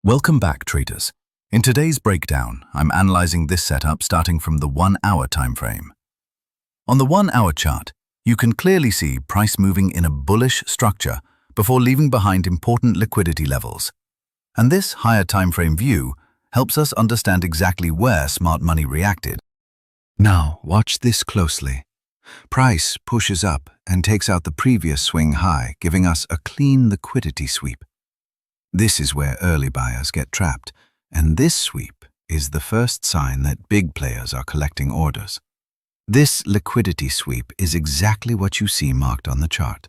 Welcome back, traders. In today's breakdown, I'm analyzing this setup starting from the 1-hour time frame. On the 1-hour chart, you can clearly see price moving in a bullish structure before leaving behind important liquidity levels. And this higher time frame view helps us understand exactly where smart money reacted. Now, watch this closely. Price pushes up and takes out the previous swing high, giving us a clean liquidity sweep. This is where early buyers get trapped, and this sweep is the first sign that big players are collecting orders. This liquidity sweep is exactly what you see marked on the chart.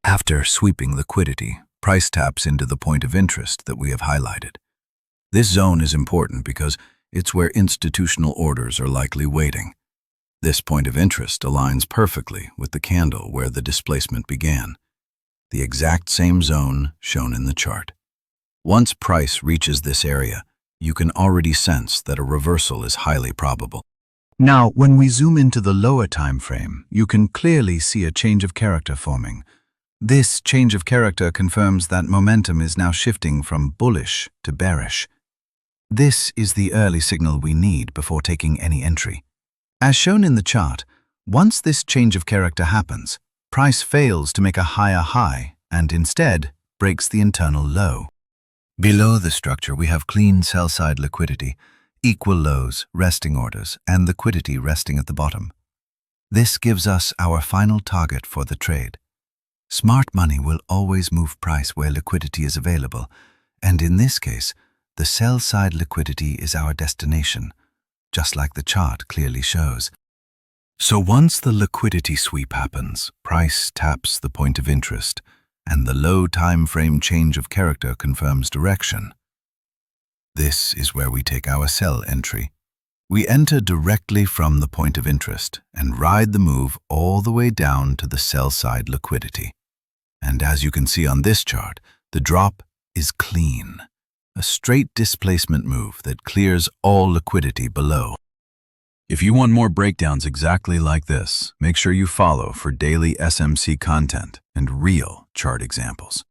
After sweeping liquidity, price taps into the point of interest that we have highlighted. This zone is important because it's where institutional orders are likely waiting. This point of interest aligns perfectly with the candle where the displacement began, the exact same zone shown in the chart. Once price reaches this area, you can already sense that a reversal is highly probable. Now, when we zoom into the lower time frame, you can clearly see a change of character forming. This change of character confirms that momentum is now shifting from bullish to bearish. This is the early signal we need before taking any entry. As shown in the chart, once this change of character happens, price fails to make a higher high and instead breaks the internal low. Below the structure, we have clean sell-side liquidity, equal lows, resting orders, and liquidity resting at the bottom. This gives us our final target for the trade. Smart money will always move price where liquidity is available, and in this case, the sell-side liquidity is our destination, just like the chart clearly shows. So once the liquidity sweep happens, price taps the point of interest, and the low time frame change of character confirms direction. This is where we take our sell entry. We enter directly from the point of interest and ride the move all the way down to the sell-side liquidity. And as you can see on this chart, the drop is clean. A straight displacement move that clears all liquidity below. If you want more breakdowns exactly like this, make sure you follow for daily SMC content and real chart examples.